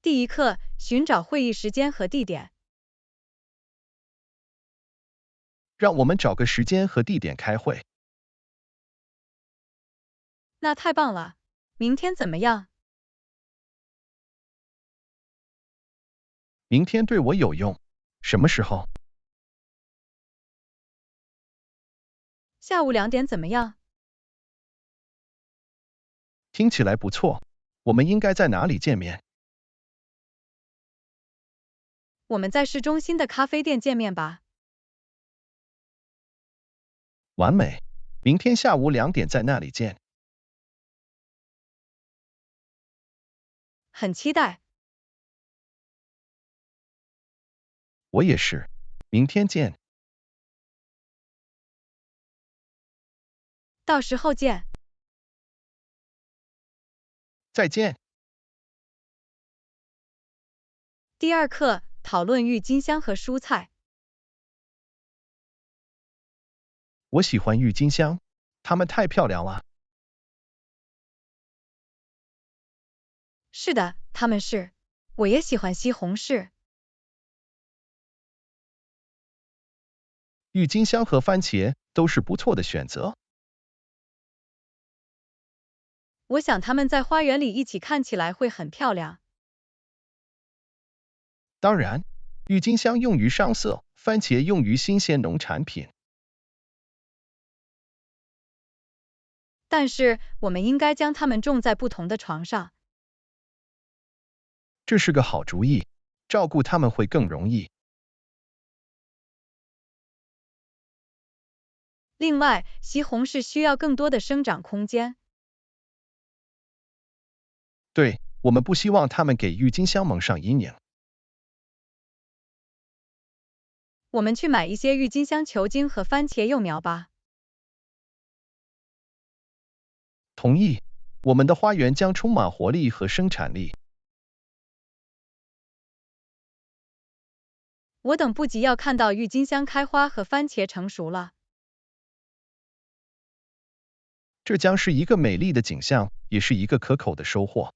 第一课，寻找会议时间和地点。让我们找个时间和地点开会。那太棒了！明天怎么样？明天对我有用。什么时候？下午2点怎么样？听起来不错。我们应该在哪里见面？我们在市中心的咖啡店见面吧。完美。明天下午2点在那里见。很期待。我也是。明天见。到时候见。再见。第二课，讨论郁金香和蔬菜。我喜欢郁金香，它们太漂亮了。是的，它们是。我也喜欢西红柿。郁金香和番茄都是不错的选择。我想它们在花园里一起看起来会很漂亮。当然，郁金香用于上色，番茄用于新鲜农产品。但是，我们应该将它们种在不同的床上。这是个好主意，照顾它们会更容易。另外，西红柿需要更多的生长空间。对，我们不希望它们给郁金香蒙上阴影。我们去买一些郁金香球茎和番茄幼苗吧。同意，我们的花园将充满活力和生产力。我等不及要看到郁金香开花和番茄成熟了。这将是一个美丽的景象，也是一个可口的收获。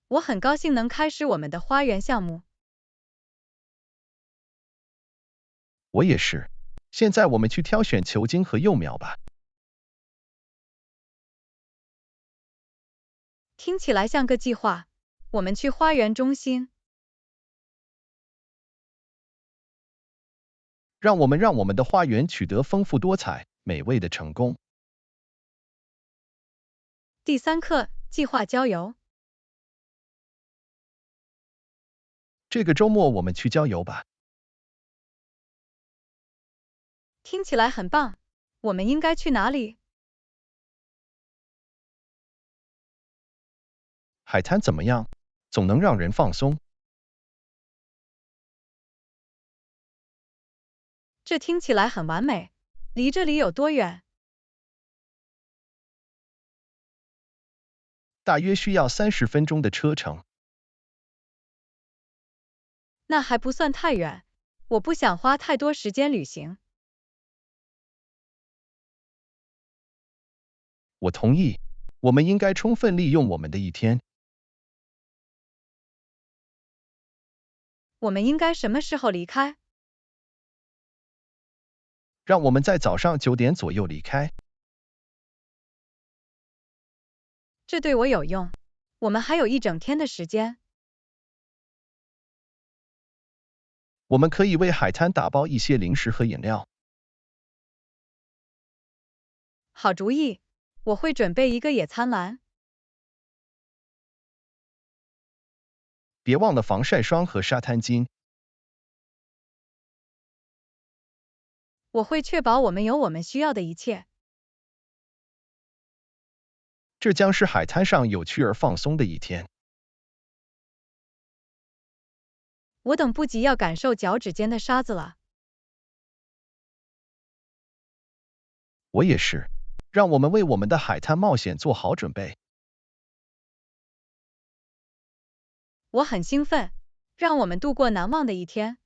我很高兴能开始我们的花园项目。我也是。现在我们去挑选球茎和幼苗吧。听起来像个计划。我们去花园中心。让我们的花园取得丰富多彩、美味的成功。第三课，计划郊游。这个周末我们去郊游吧。听起来很棒。我们应该去哪里？海滩怎么样？总能让人放松。这听起来很完美。离这里有多远？大约需要30分钟的车程。那还不算太远。我不想花太多时间旅行。我同意，我们应该充分利用我们的一天。我们应该什么时候离开？让我们在早上9点左右离开。这对我有用。我们还有一整天的时间。我们可以为海滩打包一些零食和饮料。好主意。我会准备一个野餐篮。别忘了防晒霜和沙滩巾。我会确保我们有我们需要的一切。这将是海滩上有趣而放松的一天。我等不及要感受脚趾间的沙子了。我也是。让我们为我们的海滩冒险做好准备。我很兴奋。让我们度过难忘的一天。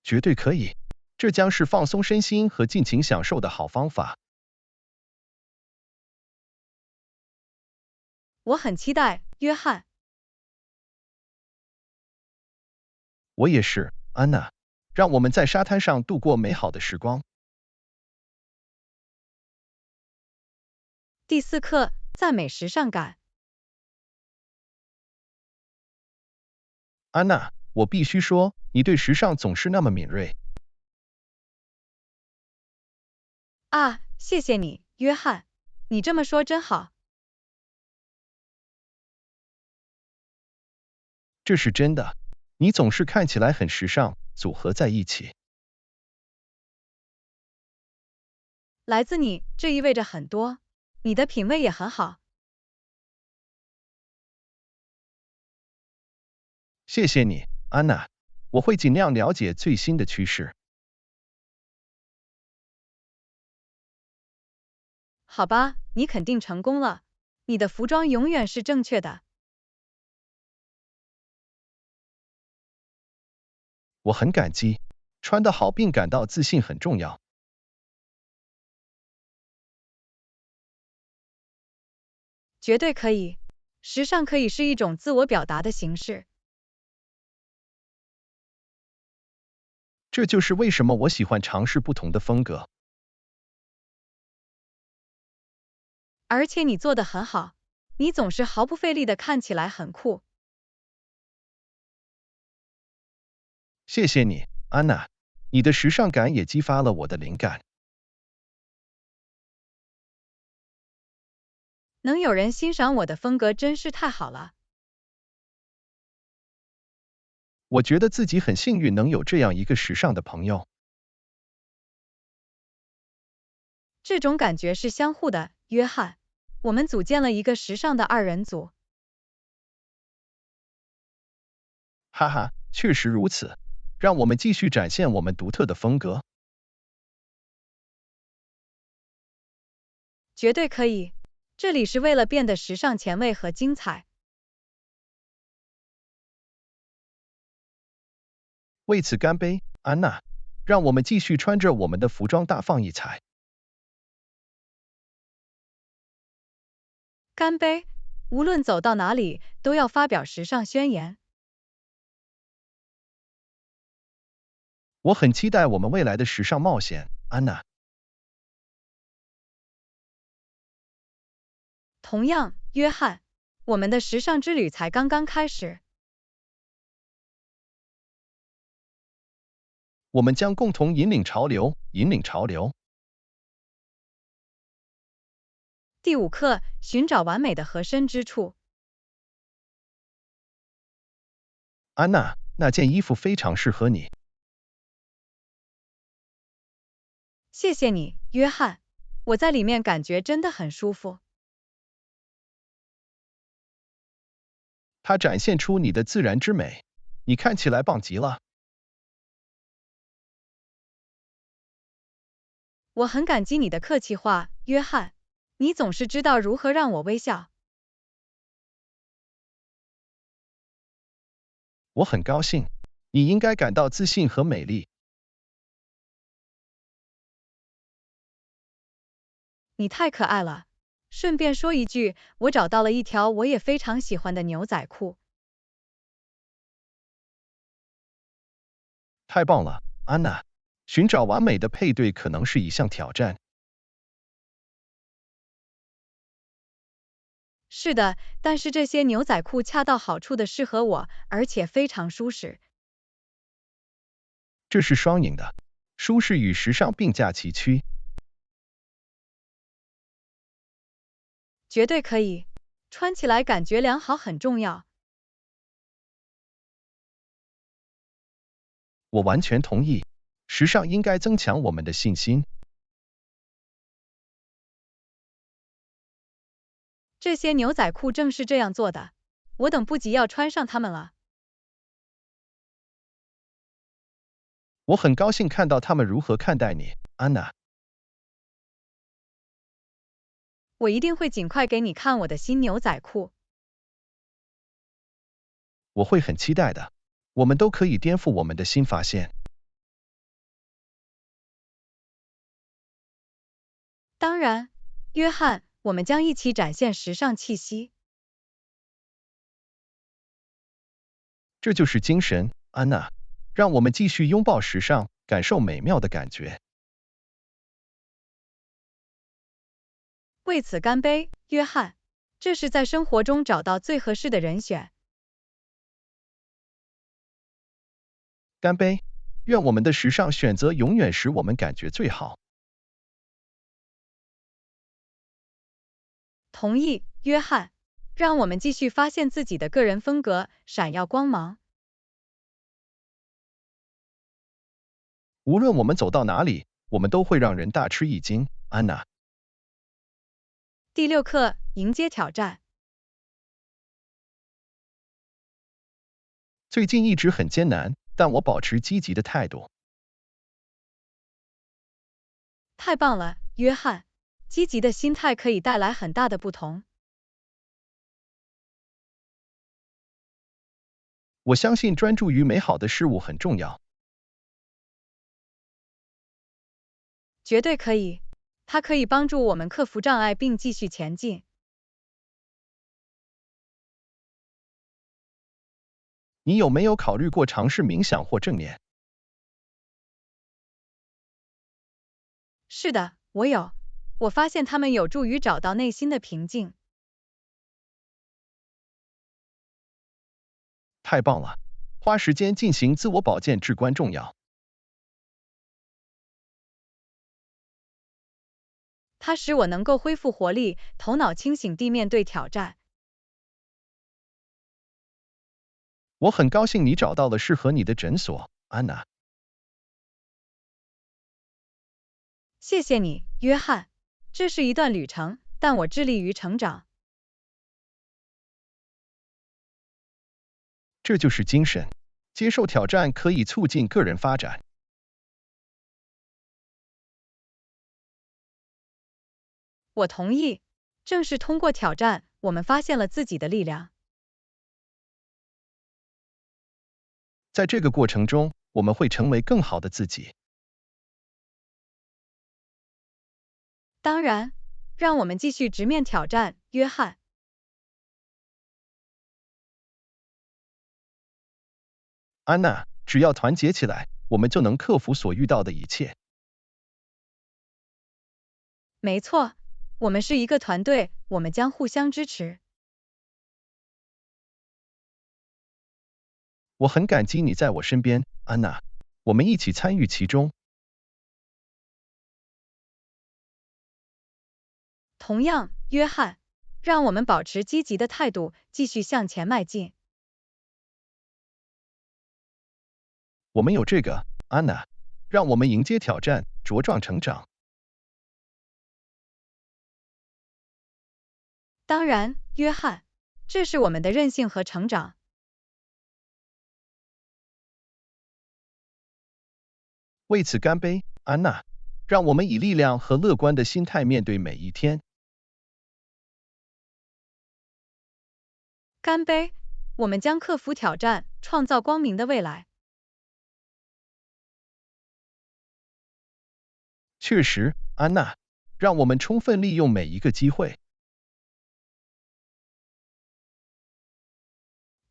绝对可以。这将是放松身心和尽情享受的好方法。我很期待，约翰。我也是，安娜。让我们在沙滩上度过美好的时光。第4课，赞美时尚感。安娜，我必须说，你对时尚总是那么敏锐。啊，谢谢你，约翰。你这么说真好。这是真的，你总是看起来很时尚，组合在一起。来自你，这意味着很多。你的品味也很好。谢谢你，安娜。我会尽量了解最新的趋势。好吧，你肯定成功了。你的服装永远是正确的。我很感激，穿得好并感到自信很重要。绝对可以。时尚可以是一种自我表达的形式。这就是为什么我喜欢尝试不同的风格。而且你做得很好。你总是毫不费力的看起来很酷。谢谢你，安娜。你的时尚感也激发了我的灵感。能有人欣赏我的风格真是太好了。我觉得自己很幸运能有这样一个时尚的朋友。这种感觉是相互的，约翰。我们组建了一个时尚的2人组。哈哈，确实如此。让我们继续展现我们独特的风格。绝对可以。这里是为了变得时尚前卫和精彩。为此干杯，安娜。让我们继续穿着我们的服装大放异彩。干杯！无论走到哪里，都要发表时尚宣言。我很期待我们未来的时尚冒险，安娜。同样，约翰。我们的时尚之旅才刚刚开始。我们将共同引领潮流，引领潮流。第5课，寻找完美的合身之处。安娜，那件衣服非常适合你。谢谢你，约翰。我在里面感觉真的很舒服。它展现出你的自然之美，你看起来棒极了。我很感激你的客气话，约翰。你总是知道如何让我微笑。我很高兴，你应该感到自信和美丽。你太可爱了。顺便说一句，我找到了一条我也非常喜欢的牛仔裤。太棒了，安娜。寻找完美的配对可能是一项挑战。是的，但是这些牛仔裤恰到好处的适合我，而且非常舒适。这是双赢的，舒适与时尚并驾齐驱。绝对可以。穿起来感觉良好很重要。我完全同意，时尚应该增强我们的信心。这些牛仔裤正是这样做的。我等不及要穿上它们了。我很高兴看到他们如何看待你，安娜。我一定会尽快给你看我的新牛仔裤。我会很期待的。我们都可以颠覆我们的新发现。当然，约翰，我们将一起展现时尚气息。这就是精神，安娜。让我们继续拥抱时尚，感受美妙的感觉。为此干杯，约翰。这是在生活中找到最合适的人选。干杯！愿我们的时尚选择永远使我们感觉最好。同意，约翰。让我们继续发现自己的个人风格，闪耀光芒。无论我们走到哪里，我们都会让人大吃一惊，安娜。第6课，迎接挑战。最近一直很艰难，但我保持积极的态度。太棒了，约翰！积极的心态可以带来很大的不同。我相信专注于美好的事物很重要。绝对可以，它可以帮助我们克服障碍并继续前进。你有没有考虑过尝试冥想或正念？是的，我有。我发现它们有助于找到内心的平静。太棒了！花时间进行自我保健至关重要。它使我能够恢复活力，头脑清醒地面对挑战。我很高兴你找到了适合你的诊所，安娜。谢谢你，约翰。这是一段旅程，但我致力于成长。这就是精神。接受挑战可以促进个人发展。我同意。正是通过挑战，我们发现了自己的力量。在这个过程中，我们会成为更好的自己。当然，让我们继续直面挑战，约翰。安娜，只要团结起来，我们就能克服所遇到的一切。没错，我们是一个团队，我们将互相支持。我很感激你在我身边，安娜。我们一起参与其中。同样，约翰，让我们保持积极的态度，继续向前迈进。我们有这个，安娜。让我们迎接挑战，茁壮成长。当然，约翰，这是我们的韧性和成长。为此干杯，安娜！让我们以力量和乐观的心态面对每一天。干杯！我们将克服挑战，创造光明的未来。确实，安娜，让我们充分利用每一个机会。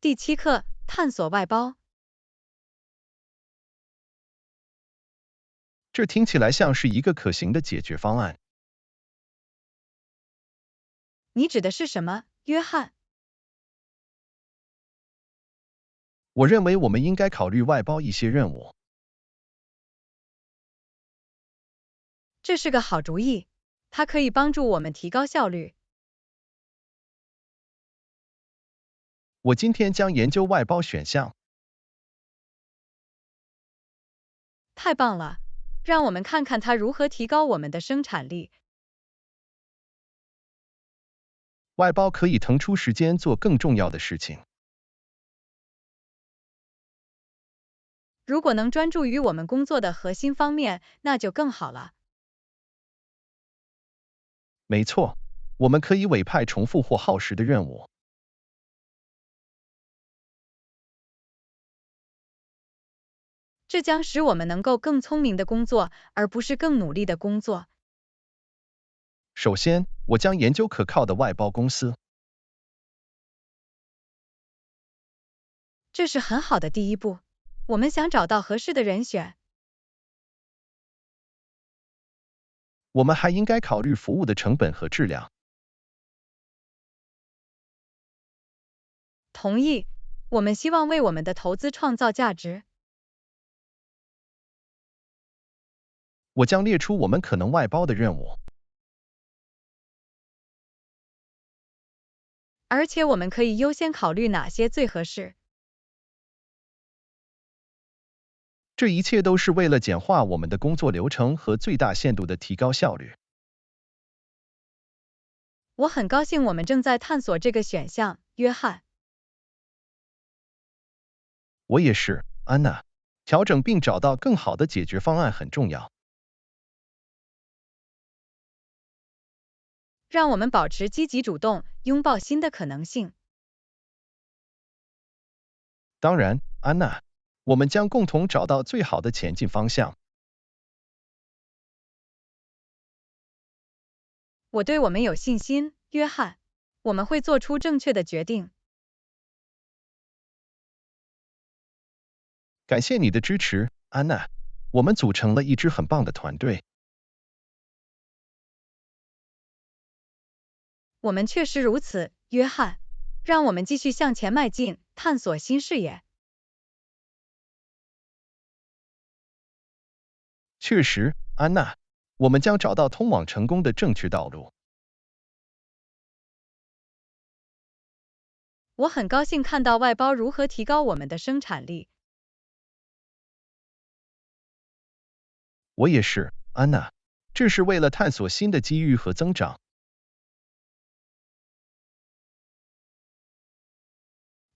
第7课，探索外包。这听起来像是一个可行的解决方案。你指的是什么，约翰？我认为我们应该考虑外包一些任务。这是个好主意，它可以帮助我们提高效率。我今天将研究外包选项。太棒了！让我们看看它如何提高我们的生产力。外包可以腾出时间做更重要的事情。如果能专注于我们工作的核心方面，那就更好了。没错，我们可以委派重复或耗时的任务。这将使我们能够更聪明的工作，而不是更努力的工作。首先，我将研究可靠的外包公司。这是很好的第一步。我们想找到合适的人选。我们还应该考虑服务的成本和质量。同意，我们希望为我们的投资创造价值。我将列出我们可能外包的任务。而且我们可以优先考虑哪些最合适。这一切都是为了简化我们的工作流程和最大限度地提高效率。我很高兴我们正在探索这个选项，约翰。我也是，安娜。调整并找到更好的解决方案很重要。让我们保持积极主动，拥抱新的可能性。当然，安娜，我们将共同找到最好的前进方向。我对我们有信心，约翰。我们会做出正确的决定。感谢你的支持，安娜。我们组成了一支很棒的团队。我们确实如此，约翰。让我们继续向前迈进，探索新视野。确实，安娜，我们将找到通往成功的正确道路。我很高兴看到外包如何提高我们的生产力。我也是，安娜。这是为了探索新的机遇和增长。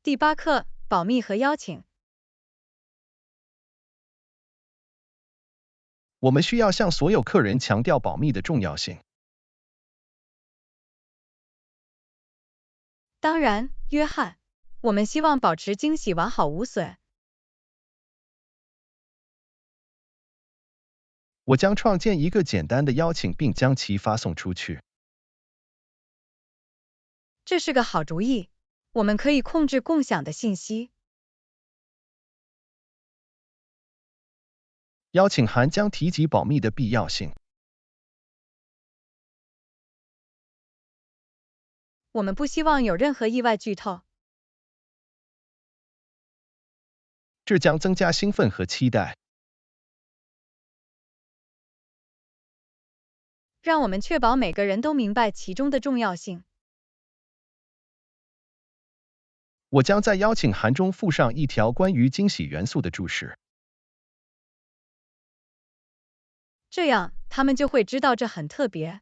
第8课，保密和邀请。我们需要向所有客人强调保密的重要性。当然，约翰。我们希望保持惊喜完好无损。我将创建一个简单的邀请并将其发送出去。这是个好主意。我们可以控制共享的信息。邀请函将提及保密的必要性。我们不希望有任何意外剧透。这将增加兴奋和期待。让我们确保每个人都明白其中的重要性。我将在邀请函中附上一条关于惊喜元素的注释。这样，他们就会知道这很特别。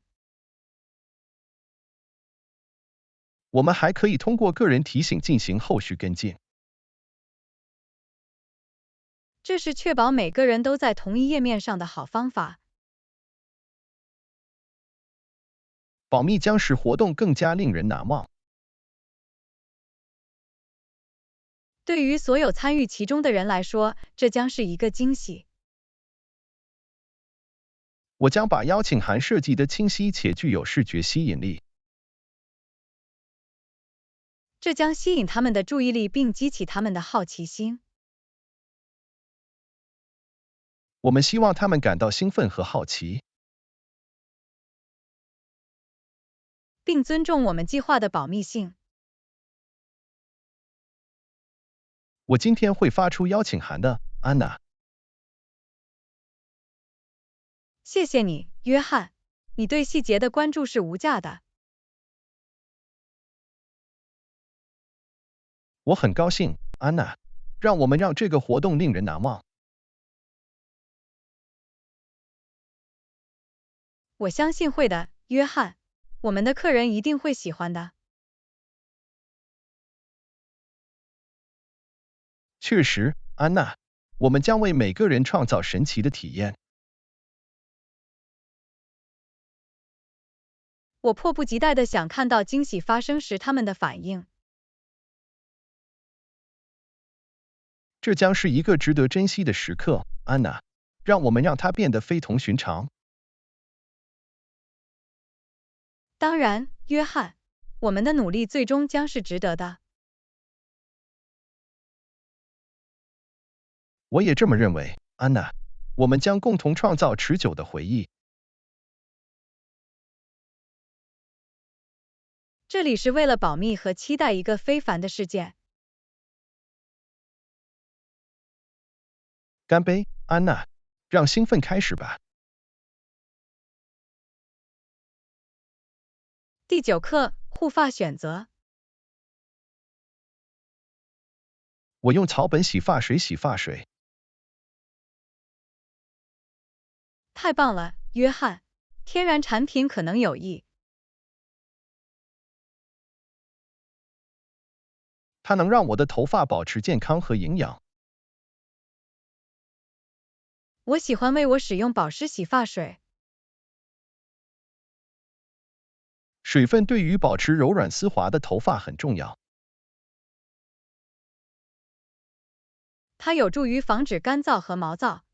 我们还可以通过个人提醒进行后续跟进。这是确保每个人都在同一页面上的好方法。保密将使活动更加令人难忘。对于所有参与其中的人来说，这将是一个惊喜。我将把邀请函设计得清晰且具有视觉吸引力。这将吸引他们的注意力并激起他们的好奇心。我们希望他们感到兴奋和好奇，并尊重我们计划的保密性。我今天会发出邀请函的，安娜。谢谢你，约翰。你对细节的关注是无价的。我很高兴，安娜。让我们让这个活动令人难忘。我相信会的，约翰。我们的客人一定会喜欢的。确实，安娜。我们将为每个人创造神奇的体验。我迫不及待地想看到惊喜发生时他们的反应。这将是一个值得珍惜的时刻，安娜。让我们让它变得非同寻常。当然，约翰。我们的努力最终将是值得的。我也这么认为，安娜。我们将共同创造持久的回忆。这里是为了保密和期待一个非凡的事件。干杯，安娜，让兴奋开始吧。第9课，护发选择。我用草本洗发水洗发水。太棒了，约翰！天然产品可能有益。它能让我的头发保持健康和营养。我喜欢为我使用保湿洗发水。水分对于保持柔软丝滑的头发很重要。它有助于防止干燥和毛躁。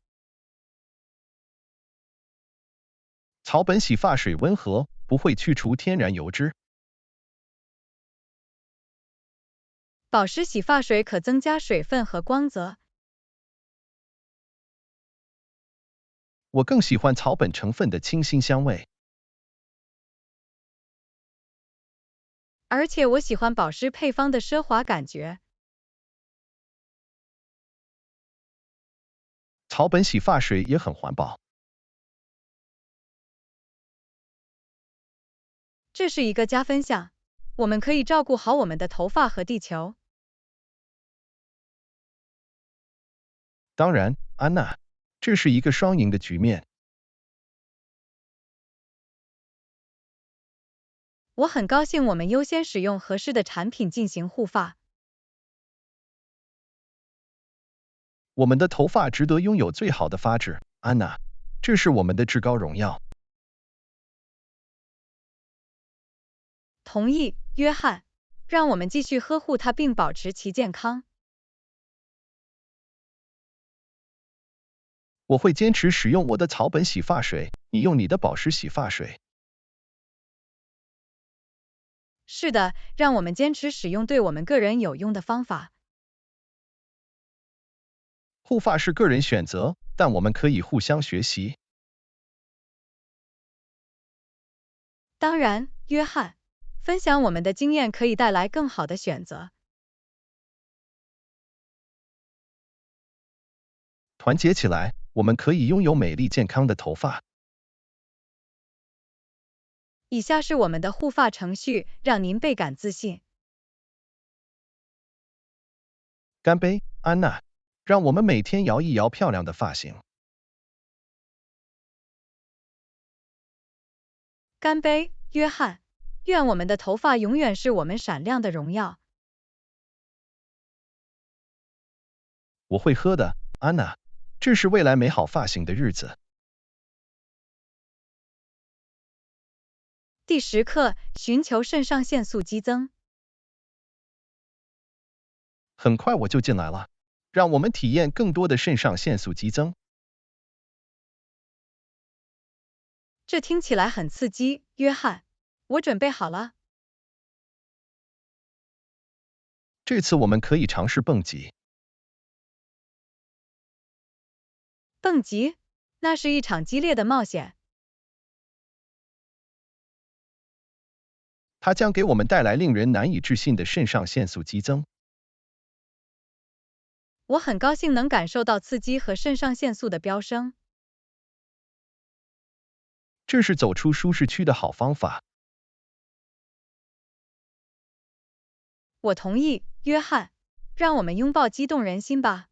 草本洗发水温和，不会去除天然油脂。保湿洗发水可增加水分和光泽。我更喜欢草本成分的清新香味。而且我喜欢保湿配方的奢华感觉。草本洗发水也很环保。这是一个加分项，我们可以照顾好我们的头发和地球。当然，安娜，这是一个双赢的局面。我很高兴我们优先使用合适的产品进行护发。我们的头发值得拥有最好的发质，安娜，这是我们的至高荣耀。同意，约翰。让我们继续呵护它并保持其健康。我会坚持使用我的草本洗发水，你用你的保湿洗发水。是的，让我们坚持使用对我们个人有用的方法。护发是个人选择，但我们可以互相学习。当然，约翰，分享我们的经验可以带来更好的选择。团结起来，我们可以拥有美丽健康的头发。以下是我们的护发程序，让您倍感自信。干杯，安娜！让我们每天摇一摇漂亮的发型。干杯，约翰！愿我们的头发永远是我们闪亮的荣耀。我会喝的，安娜。这是未来美好发型的日子。第10课，寻求肾上腺素激增。很快我就进来了，让我们体验更多的肾上腺素激增。这听起来很刺激，约翰。我准备好了。这次我们可以尝试蹦极。蹦极？那是一场激烈的冒险。它将给我们带来令人难以置信的肾上腺素激增。我很高兴能感受到刺激和肾上腺素的飙升。这是走出舒适区的好方法。我同意，约翰。让我们拥抱激动人心吧。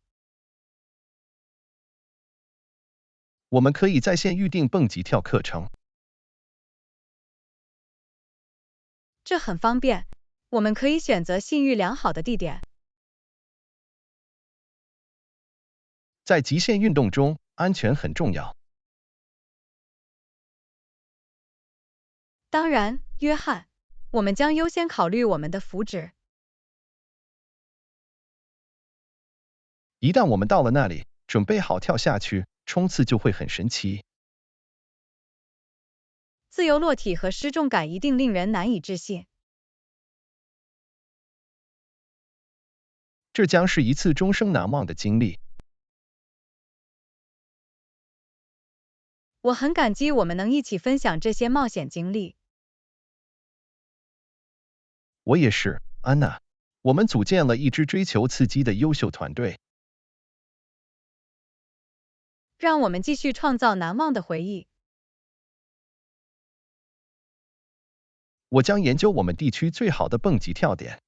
我们可以在线预订蹦极跳课程。这很方便，我们可以选择信誉良好的地点。在极限运动中，安全很重要。当然，约翰，我们将优先考虑我们的福祉。一旦我们到了那里，准备好跳下去，冲刺就会很神奇。自由落体和失重感一定令人难以置信。这将是一次终生难忘的经历。我很感激我们能一起分享这些冒险经历。我也是，安娜。我们组建了一支追求刺激的优秀团队。让我们继续创造难忘的回忆。我将研究我们地区最好的蹦极跳点。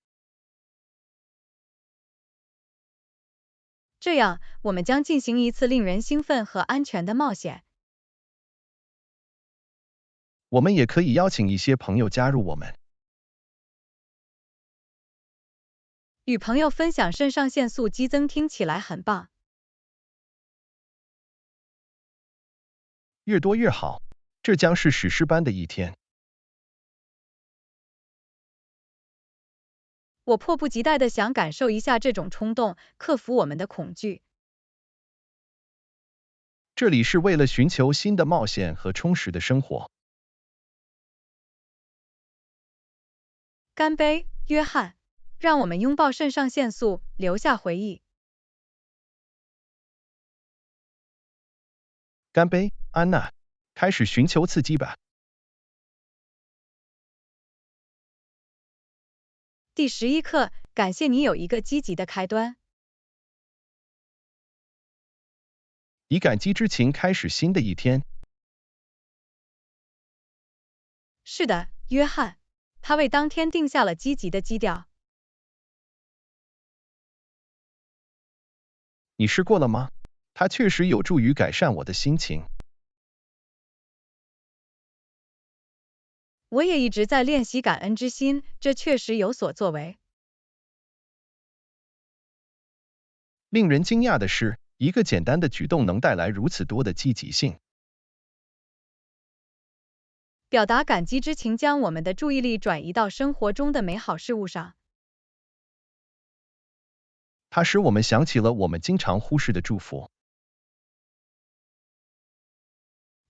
这样，我们将进行一次令人兴奋和安全的冒险。我们也可以邀请一些朋友加入我们。与朋友分享肾上腺素激增听起来很棒。越多越好，这将是史诗般的一天。我迫不及待地想感受一下这种冲动，克服我们的恐惧。这里是为了寻求新的冒险和充实的生活。干杯，约翰！让我们拥抱肾上腺素，留下回忆。干杯，安娜！开始寻求刺激吧。第11课，感谢你有一个积极的开端。以感激之情开始新的一天。是的，约翰，他为当天定下了积极的基调。你试过了吗？它确实有助于改善我的心情。我也一直在练习感恩之心，这确实有所作为。令人惊讶的是，一个简单的举动能带来如此多的积极性。表达感激之情将我们的注意力转移到生活中的美好事物上。它使我们想起了我们经常忽视的祝福。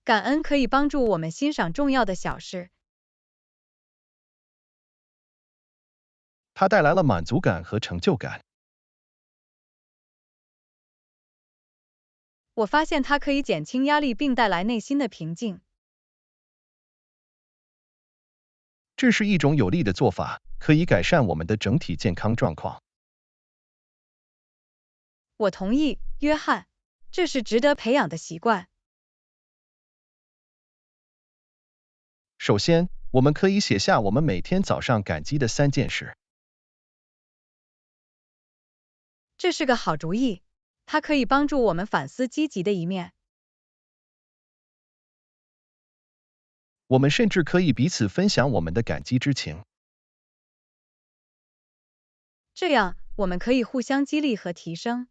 感恩可以帮助我们欣赏重要的小事。它带来了满足感和成就感。我发现它可以减轻压力并带来内心的平静。这是一种有利的做法，可以改善我们的整体健康状况。我同意，约翰，这是值得培养的习惯。首先，我们可以写下我们每天早上感激的3件事。这是个好主意，它可以帮助我们反思积极的一面。我们甚至可以彼此分享我们的感激之情。这样，我们可以互相激励和提升。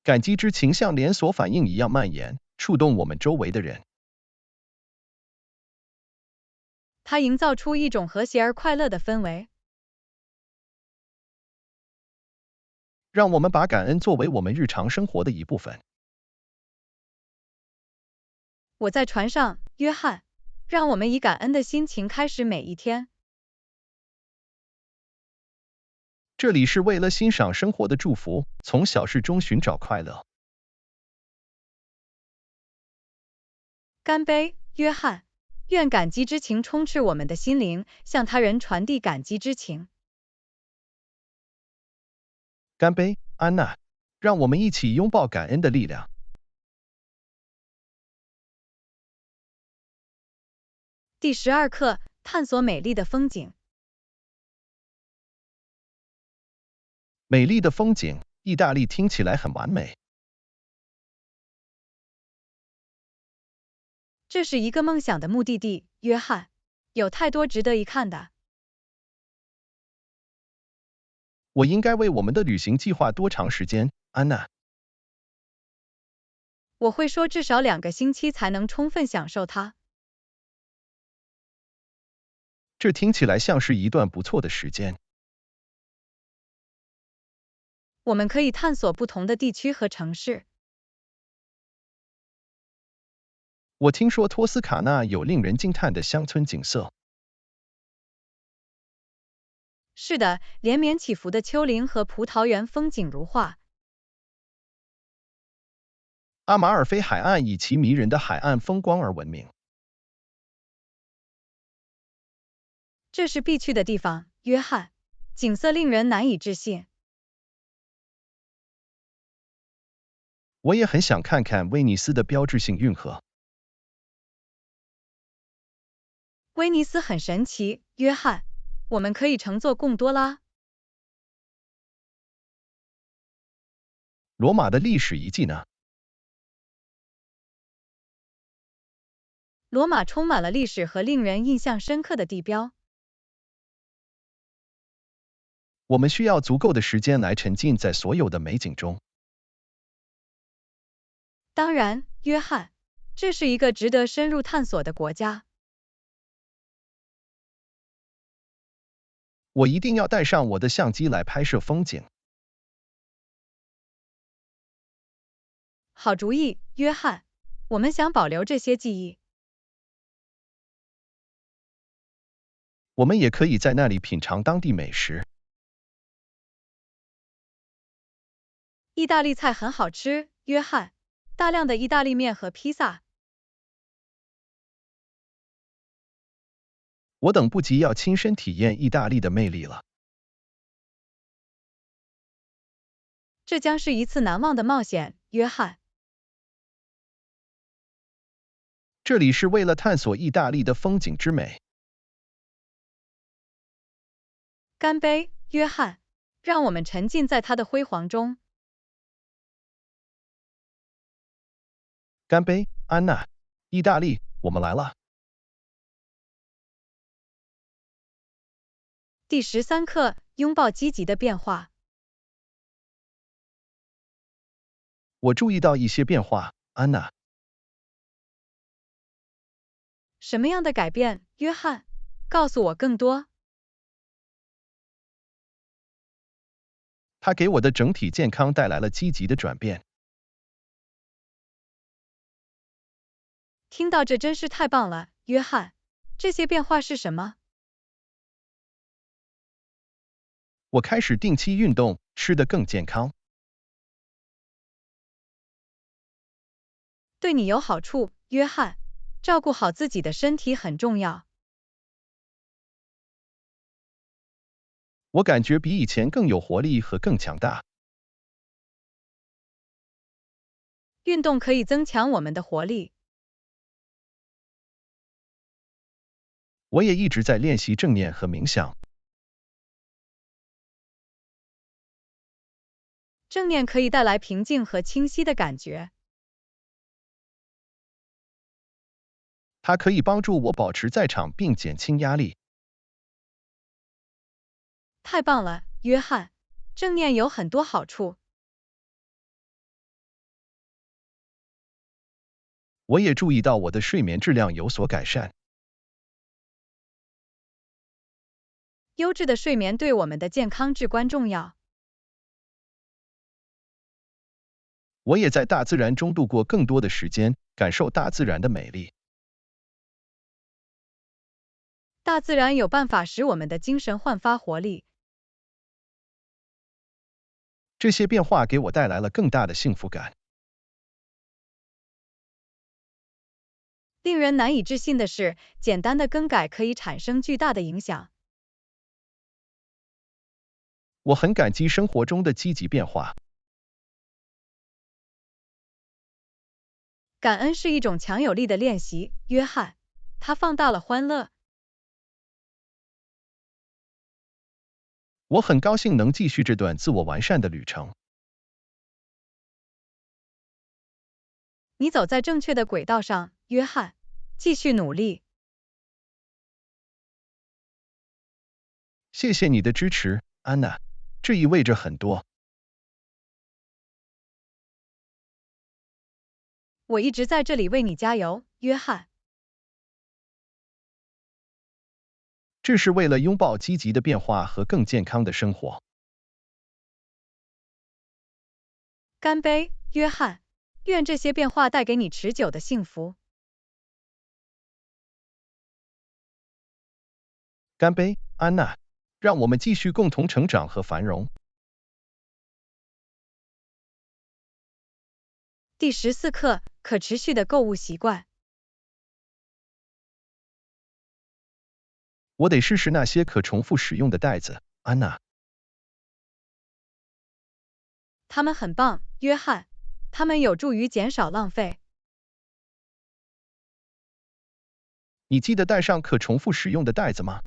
感激之情像连锁反应一样蔓延，触动我们周围的人。它营造出一种和谐而快乐的氛围。让我们把感恩作为我们日常生活的一部分。我在船上，约翰，让我们以感恩的心情开始每一天。这里是为了欣赏生活的祝福，从小事中寻找快乐。干杯，约翰！愿感激之情充斥我们的心灵，向他人传递感激之情。干杯，安娜！让我们一起拥抱感恩的力量。第12课，探索美丽的风景。美丽的风景，意大利听起来很完美。这是一个梦想的目的地，约翰，有太多值得一看的。我应该为我们的旅行计划多长时间，安娜？我会说至少2个星期才能充分享受它。这听起来像是一段不错的时间。我们可以探索不同的地区和城市。我听说托斯卡纳有令人惊叹的乡村景色。是的，连绵起伏的丘陵和葡萄园风景如画。阿马尔菲海岸以其迷人的海岸风光而闻名。这是必去的地方，约翰，景色令人难以置信。我也很想看看威尼斯的标志性运河。威尼斯很神奇，约翰，我们可以乘坐贡多拉。罗马的历史遗迹呢？罗马充满了历史和令人印象深刻的地标。我们需要足够的时间来沉浸在所有的美景中。当然，约翰，这是一个值得深入探索的国家。我一定要带上我的相机来拍摄风景。好主意，约翰，我们想保留这些记忆。我们也可以在那里品尝当地美食。意大利菜很好吃，约翰，大量的意大利面和披萨。我等不及要亲身体验意大利的魅力了。这将是一次难忘的冒险，约翰。这里是为了探索意大利的风景之美。干杯，约翰，让我们沉浸在它的辉煌中。干杯，安娜！意大利，我们来了。第13课，拥抱积极的变化。我注意到一些变化，安娜。什么样的改变，约翰？告诉我更多。它给我的整体健康带来了积极的转变。听到这真是太棒了，约翰。这些变化是什么？我开始定期运动，吃得更健康。对你有好处，约翰。照顾好自己的身体很重要。我感觉比以前更有活力和更强大。运动可以增强我们的活力。我也一直在练习正念和冥想。正念可以带来平静和清晰的感觉。它可以帮助我保持在场并减轻压力。太棒了，约翰！正念有很多好处。我也注意到我的睡眠质量有所改善。优质的睡眠对我们的健康至关重要。我也在大自然中度过更多的时间，感受大自然的美丽。大自然有办法使我们的精神焕发活力。这些变化给我带来了更大的幸福感。令人难以置信的是，简单的更改可以产生巨大的影响。我很感激生活中的积极变化。感恩是一种强有力的练习，约翰。它放大了欢乐。我很高兴能继续这段自我完善的旅程。你走在正确的轨道上，约翰。继续努力。谢谢你的支持，安娜。这意味着很多。我一直在这里为你加油，约翰。这是为了拥抱积极的变化和更健康的生活。干杯，约翰！愿这些变化带给你持久的幸福。干杯，安娜！让我们继续共同成长和繁荣。第14课，可持续的购物习惯。我得试试那些可重复使用的袋子，安娜。它们很棒，约翰。它们有助于减少浪费。你记得带上可重复使用的袋子吗？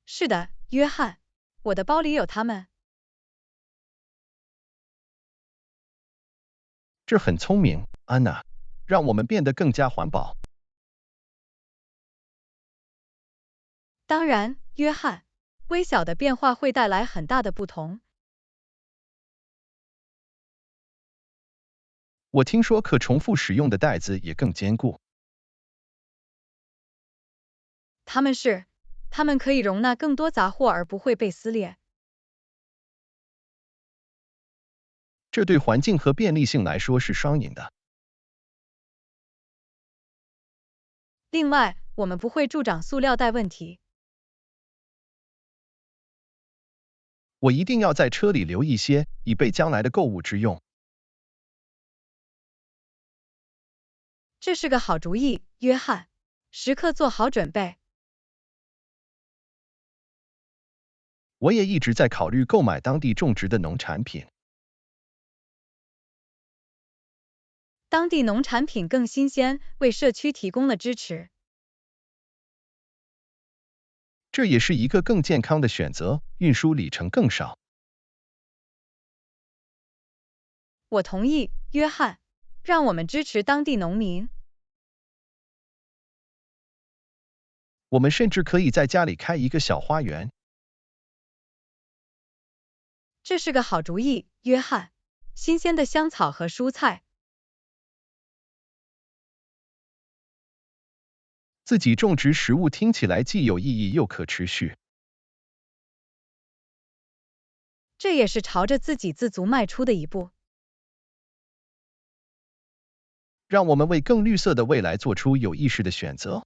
是的，约翰。我的包里有它们。这很聪明，安娜，让我们变得更加环保。当然，约翰。微小的变化会带来很大的不同。我听说可重复使用的袋子也更坚固。它们可以容纳更多杂货而不会被撕裂。这对环境和便利性来说是双赢的。另外，我们不会助长塑料袋问题。我一定要在车里留一些，以备将来的购物之用。这是个好主意，约翰。时刻做好准备。我也一直在考虑购买当地种植的农产品。当地农产品更新鲜，为社区提供了支持。这也是一个更健康的选择，运输里程更少。我同意，约翰。让我们支持当地农民。我们甚至可以在家里开一个小花园。这是个好主意，约翰。新鲜的香草和蔬菜。自己种植食物听起来既有意义又可持续。这也是朝着自给自足迈出的一步。让我们为更绿色的未来做出有意识的选择。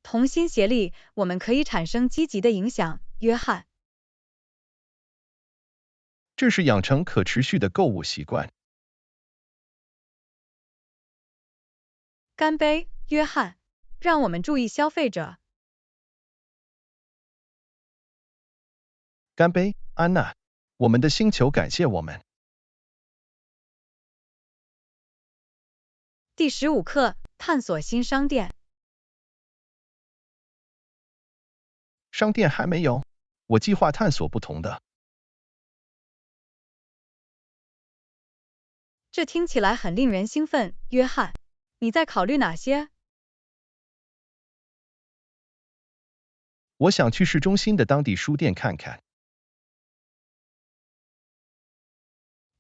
同心协力，我们可以产生积极的影响，约翰。这是养成可持续的购物习惯。干杯，约翰。让我们注意消费者。干杯，安娜。我们的星球感谢我们。第15课，探索新商店。商店还没有，我计划探索不同的。这听起来很令人兴奋，约翰。你在考虑哪些？我想去市中心的当地书店看看。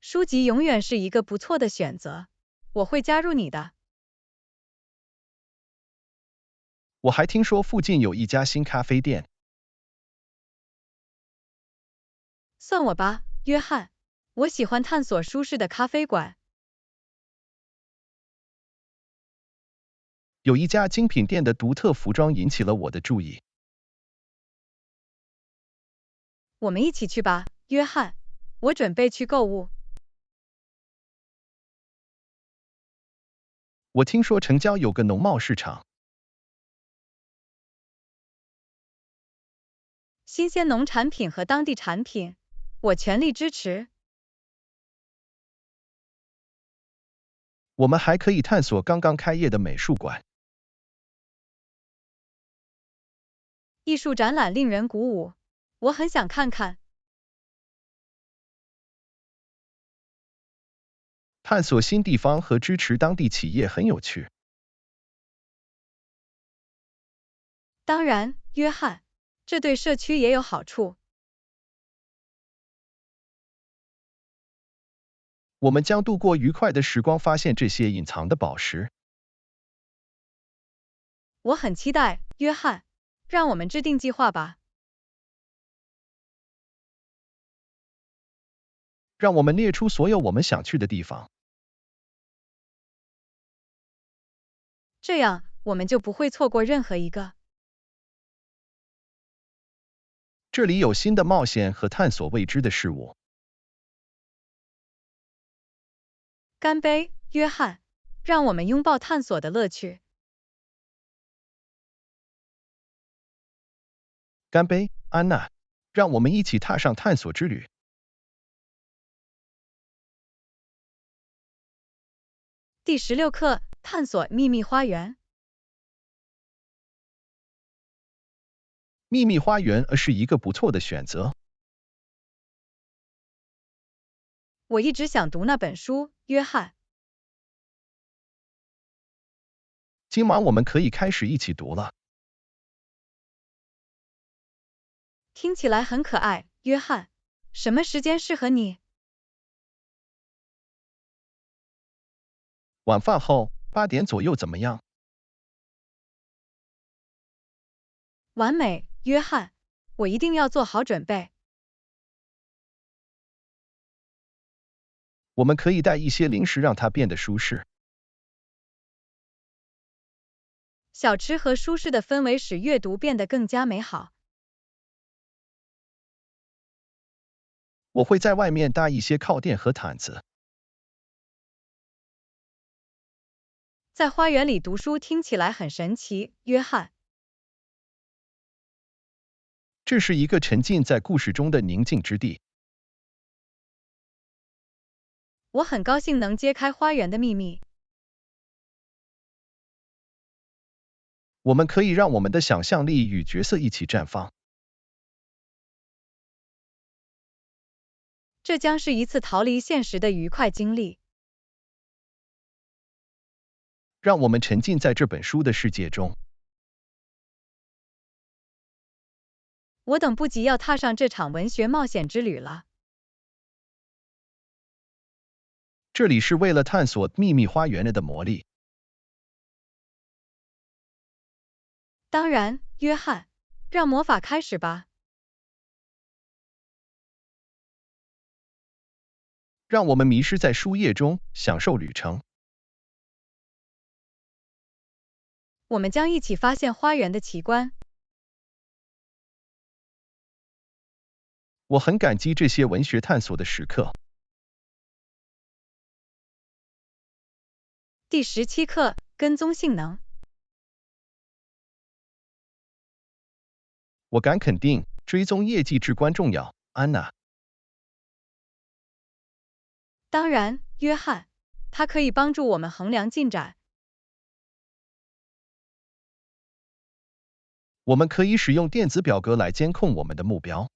书籍永远是一个不错的选择。我会加入你的。我还听说附近有一家新咖啡店。算我吧，约翰。我喜欢探索舒适的咖啡馆。有一家精品店的独特服装引起了我的注意。我们一起去吧，约翰。我准备去购物。我听说城郊有个农贸市场。新鲜农产品和当地产品，我全力支持。我们还可以探索刚刚开业的美术馆。艺术展览令人鼓舞，我很想看看。探索新地方和支持当地企业很有趣。当然，约翰。这对社区也有好处。我们将度过愉快的时光，发现这些隐藏的宝石。我很期待，约翰。让我们制定计划吧。让我们列出所有我们想去的地方。这样，我们就不会错过任何一个。这里有新的冒险和探索未知的事物。干杯，约翰！让我们拥抱探索的乐趣。干杯，安娜！让我们一起踏上探索之旅。第16课：探索秘密花园。秘密花园是一个不错的选择。我一直想读那本书，约翰。今晚我们可以开始一起读了。听起来很可爱，约翰。什么时间适合你？晚饭后8点左右怎么样？完美，约翰。我一定要做好准备。我们可以带一些零食让它变得舒适。小吃和舒适的氛围使阅读变得更加美好。我会在外面搭一些靠垫和毯子。在花园里读书听起来很神奇，约翰。这是一个沉浸在故事中的宁静之地。我很高兴能揭开花园的秘密。我们可以让我们的想象力与角色一起绽放。这将是一次逃离现实的愉快经历。让我们沉浸在这本书的世界中。我等不及要踏上这场文学冒险之旅了。这里是为了探索秘密花园的魔力。当然，约翰，让魔法开始吧。让我们迷失在书页中，享受旅程。我们将一起发现花园的奇观。我很感激这些文学探索的时刻。第17课：跟踪性能。我敢肯定，追踪业绩至关重要，安娜。当然，约翰，它可以帮助我们衡量进展。我们可以使用电子表格来监控我们的目标。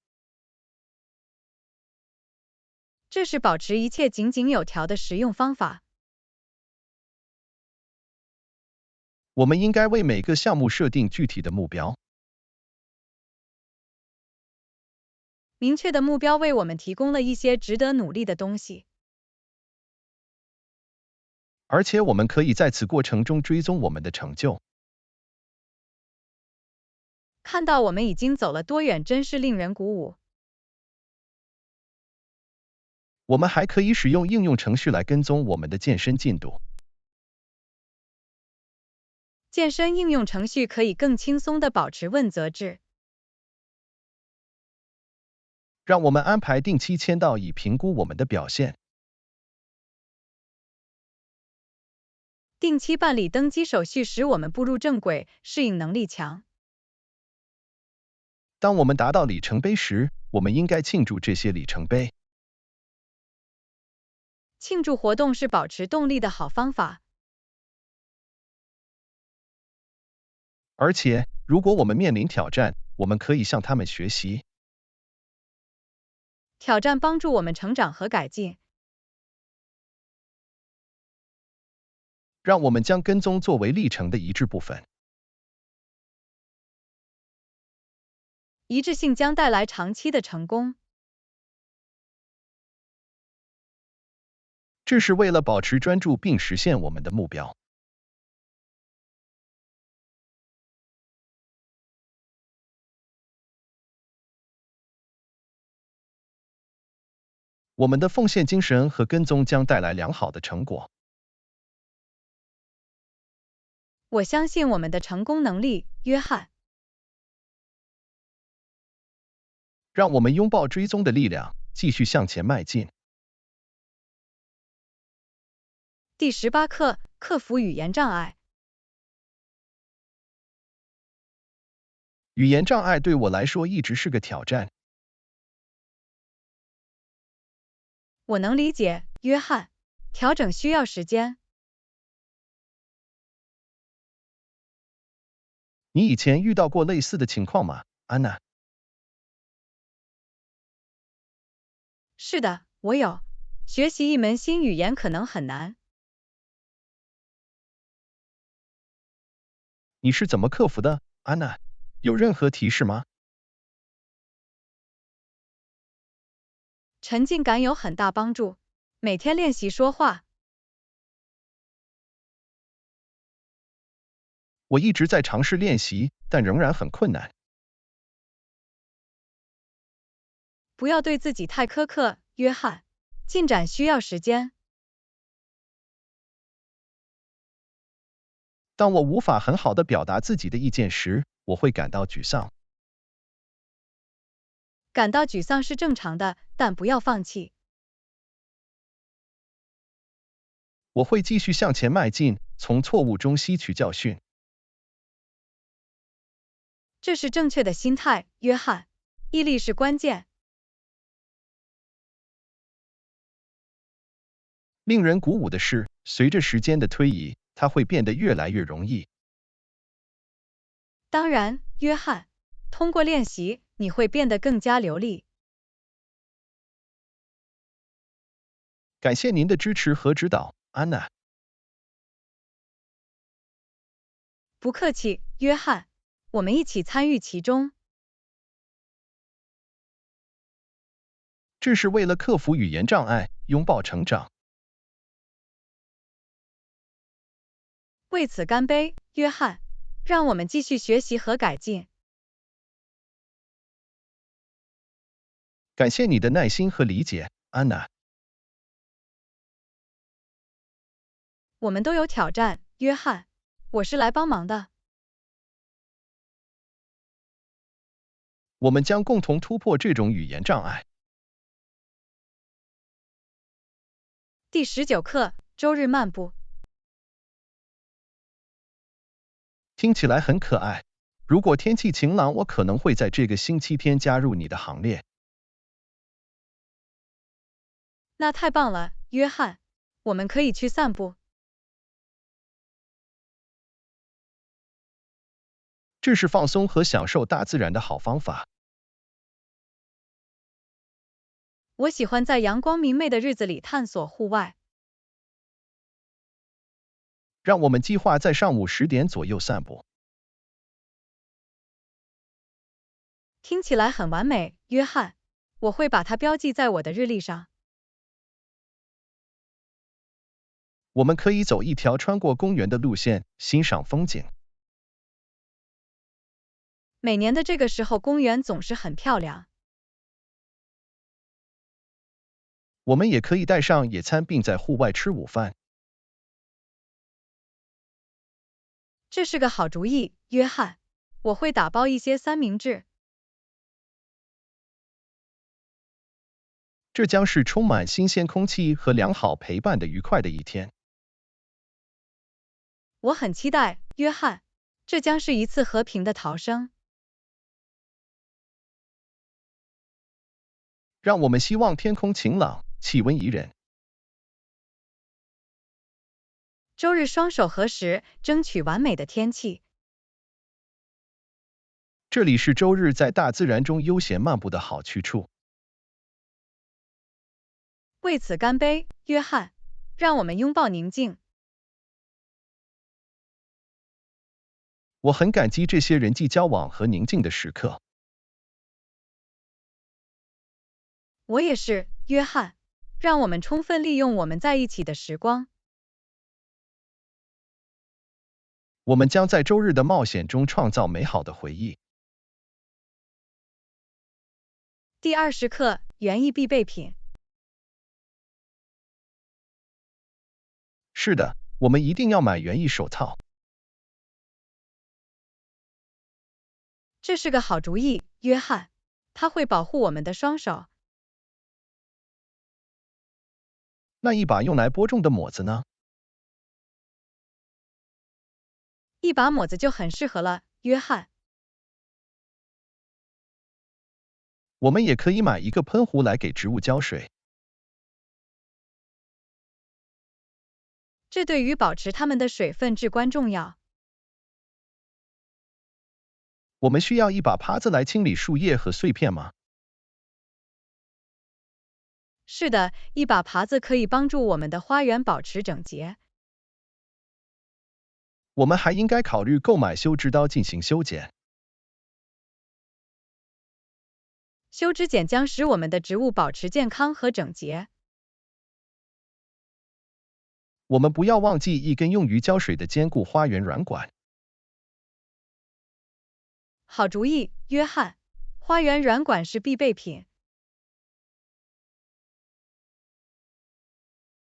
这是保持一切井井有条的实用方法。我们应该为每个项目设定具体的目标。明确的目标为我们提供了一些值得努力的东西。而且我们可以在此过程中追踪我们的成就。看到我们已经走了多远，真是令人鼓舞。我们还可以使用应用程序来跟踪我们的健身进度。健身应用程序可以更轻松地保持问责制。让我们安排定期签到以评估我们的表现。定期办理登机手续使我们步入正轨，适应能力强。当我们达到里程碑时，我们应该庆祝这些里程碑。庆祝活动是保持动力的好方法。而且，如果我们面临挑战，我们可以向他们学习。挑战帮助我们成长和改进。让我们将跟踪作为历程的一致部分。一致性将带来长期的成功。这是为了保持专注并实现我们的目标。我们的奉献精神和跟踪将带来良好的成果。我相信我们的成功能力，约翰。让我们拥抱追踪的力量，继续向前迈进。第18课，克服语言障碍。语言障碍对我来说一直是个挑战。我能理解，约翰。调整需要时间。你以前遇到过类似的情况吗，安娜？是的，我有。学习一门新语言可能很难。你是怎么克服的，安娜？有任何提示吗？沉浸感有很大帮助。每天练习说话。我一直在尝试练习，但仍然很困难。不要对自己太苛刻，约翰。进展需要时间。当我无法很好的表达自己的意见时，我会感到沮丧。感到沮丧是正常的，但不要放弃。我会继续向前迈进，从错误中吸取教训。这是正确的心态，约翰。毅力是关键。令人鼓舞的是，随着时间的推移，它会变得越来越容易。当然，约翰。通过练习，你会变得更加流利。感谢您的支持和指导，安娜。不客气，约翰。我们一起参与其中。这是为了克服语言障碍，拥抱成长。为此干杯，约翰。让我们继续学习和改进。感谢你的耐心和理解，安娜。我们都有挑战，约翰。我是来帮忙的。我们将共同突破这种语言障碍。第19课，周日漫步。听起来很可爱。如果天气晴朗，我可能会在这个星期天加入你的行列。那太棒了，约翰。我们可以去散步。这是放松和享受大自然的好方法。我喜欢在阳光明媚的日子里探索户外。让我们计划在上午10点左右散步。听起来很完美，约翰。我会把它标记在我的日历上。我们可以走一条穿过公园的路线，欣赏风景。每年的这个时候，公园总是很漂亮。我们也可以带上野餐，并在户外吃午饭。这是个好主意，约翰。我会打包一些三明治。这将是充满新鲜空气和良好陪伴的愉快的一天。我很期待，约翰。这将是一次和平的逃生。让我们希望天空晴朗，气温宜人。周日双手合十，争取完美的天气。这里是周日在大自然中悠闲漫步的好去处。为此干杯，约翰。让我们拥抱宁静。我很感激这些人际交往和宁静的时刻。我也是，约翰。让我们充分利用我们在一起的时光。我们将在周日的冒险中创造美好的回忆。第20课，园艺必备品。是的，我们一定要买园艺手套。这是个好主意，约翰。它会保护我们的双手。那一把用来播种的抹子呢？一把抹子就很适合了，约翰。我们也可以买一个喷壶来给植物浇水。这对于保持它们的水分至关重要。我们需要一把耙子来清理树叶和碎片吗？是的，一把耙子可以帮助我们的花园保持整洁。我们还应该考虑购买修枝刀进行修剪。修枝剪将使我们的植物保持健康和整洁。我们不要忘记一根用于浇水的坚固花园软管。好主意，约翰。花园软管是必备品。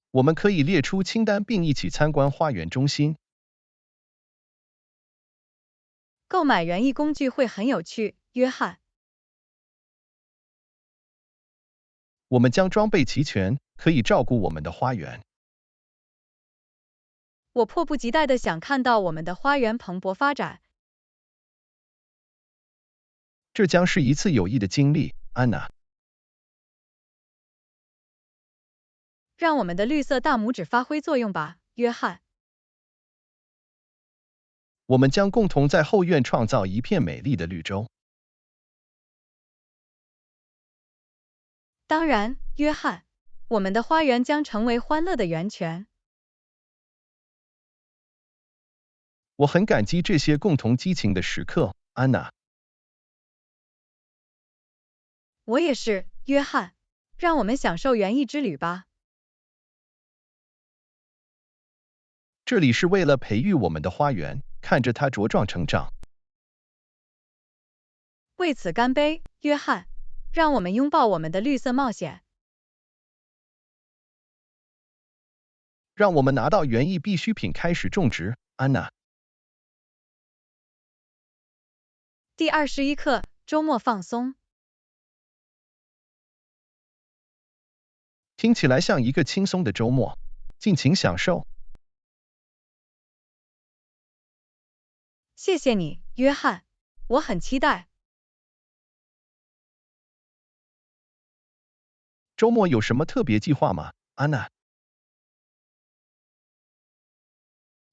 我们可以列出清单并一起参观花园中心。购买园艺工具会很有趣，约翰。我们将装备齐全，可以照顾我们的花园。我迫不及待地想看到我们的花园蓬勃发展。这将是一次有益的经历，安娜。让我们的绿色大拇指发挥作用吧，约翰。我们将共同在后院创造一片美丽的绿洲。当然，约翰，我们的花园将成为欢乐的源泉。我很感激这些共同激情的时刻，安娜。我也是，约翰。让我们享受园艺之旅吧。这里是为了培育我们的花园，看着它茁壮成长。为此干杯，约翰！让我们拥抱我们的绿色冒险。让我们拿到园艺必需品开始种植，安娜。第21课，周末放松。听起来像一个轻松的周末，尽情享受。谢谢你，约翰，我很期待。周末有什么特别计划吗，安娜？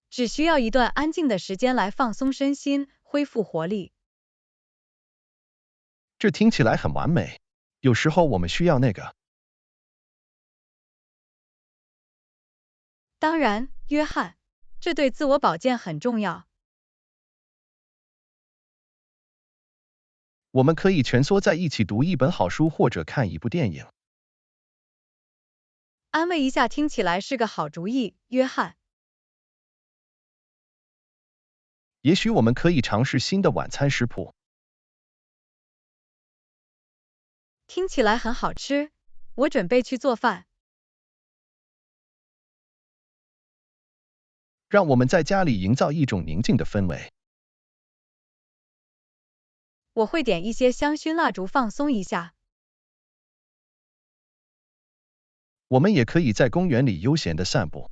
只需要一段安静的时间来放松身心，恢复活力。这听起来很完美。有时候我们需要那个。当然，约翰，这对自我保健很重要。我们可以蜷缩在一起读一本好书或者看一部电影。安慰一下听起来是个好主意，约翰。也许我们可以尝试新的晚餐食谱。听起来很好吃，我准备去做饭。让我们在家里营造一种宁静的氛围。我会点一些香薰蜡烛放松一下。我们也可以在公园里悠闲的散步。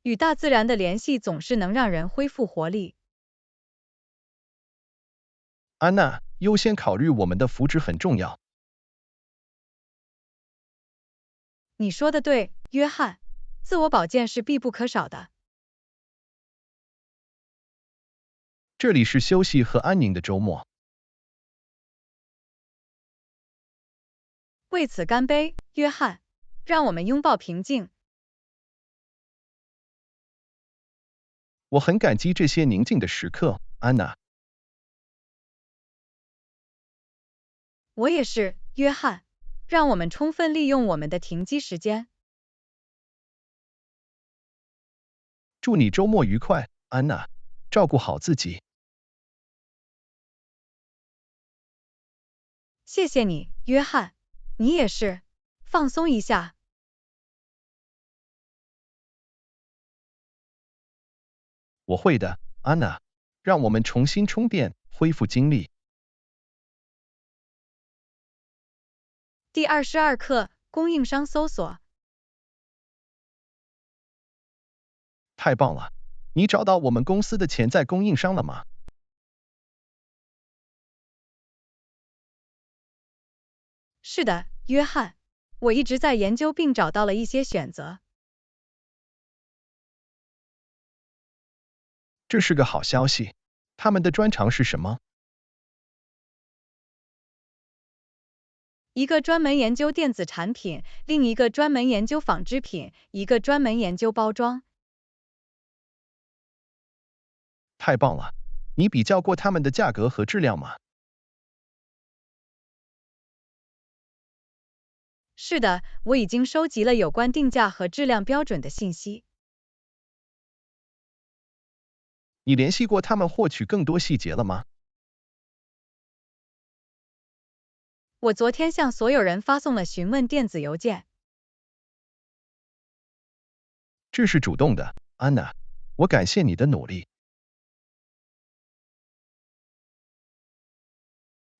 与大自然的联系总是能让人恢复活力。安娜，优先考虑我们的福祉很重要。你说的对，约翰，自我保健是必不可少的。这里是休息和安宁的周末。为此干杯，约翰！让我们拥抱平静。我很感激这些宁静的时刻，安娜。我也是，约翰。让我们充分利用我们的停机时间。祝你周末愉快，安娜。照顾好自己。谢谢你，约翰。你也是。放松一下。我会的，安娜。让我们重新充电，恢复精力。第22课，供应商搜索。太棒了！你找到我们公司的潜在供应商了吗？是的，约翰，我一直在研究并找到了一些选择。这是个好消息。他们的专长是什么？一个专门研究电子产品，另一个专门研究纺织品，一个专门研究包装。太棒了！你比较过他们的价格和质量吗？是的，我已经收集了有关定价和质量标准的信息。你联系过他们获取更多细节了吗？我昨天向所有人发送了询问电子邮件。这是主动的，安娜。我感谢你的努力。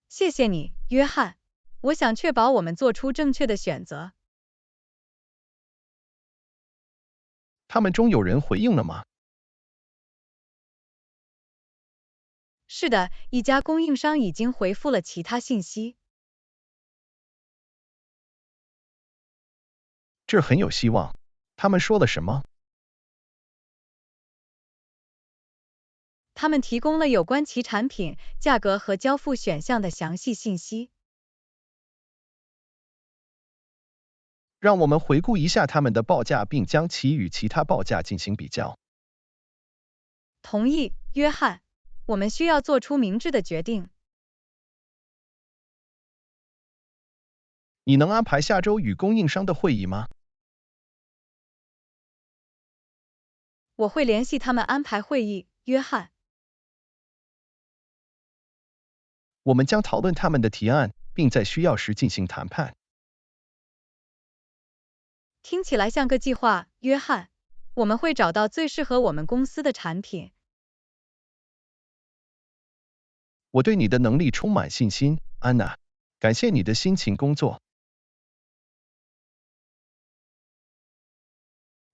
谢谢你，约翰。我想确保我们做出正确的选择。他们中有人回应了吗？是的，一家供应商已经回复了其他信息。这很有希望。他们说了什么？他们提供了有关其产品、价格和交付选项的详细信息。让我们回顾一下他们的报价，并将其与其他报价进行比较。同意，约翰。我们需要做出明智的决定。你能安排下周与供应商的会议吗？我会联系他们安排会议，约翰。我们将讨论他们的提案，并在需要时进行谈判。听起来像个计划，约翰。我们会找到最适合我们公司的产品。我对你的能力充满信心，安娜。感谢你的辛勤工作。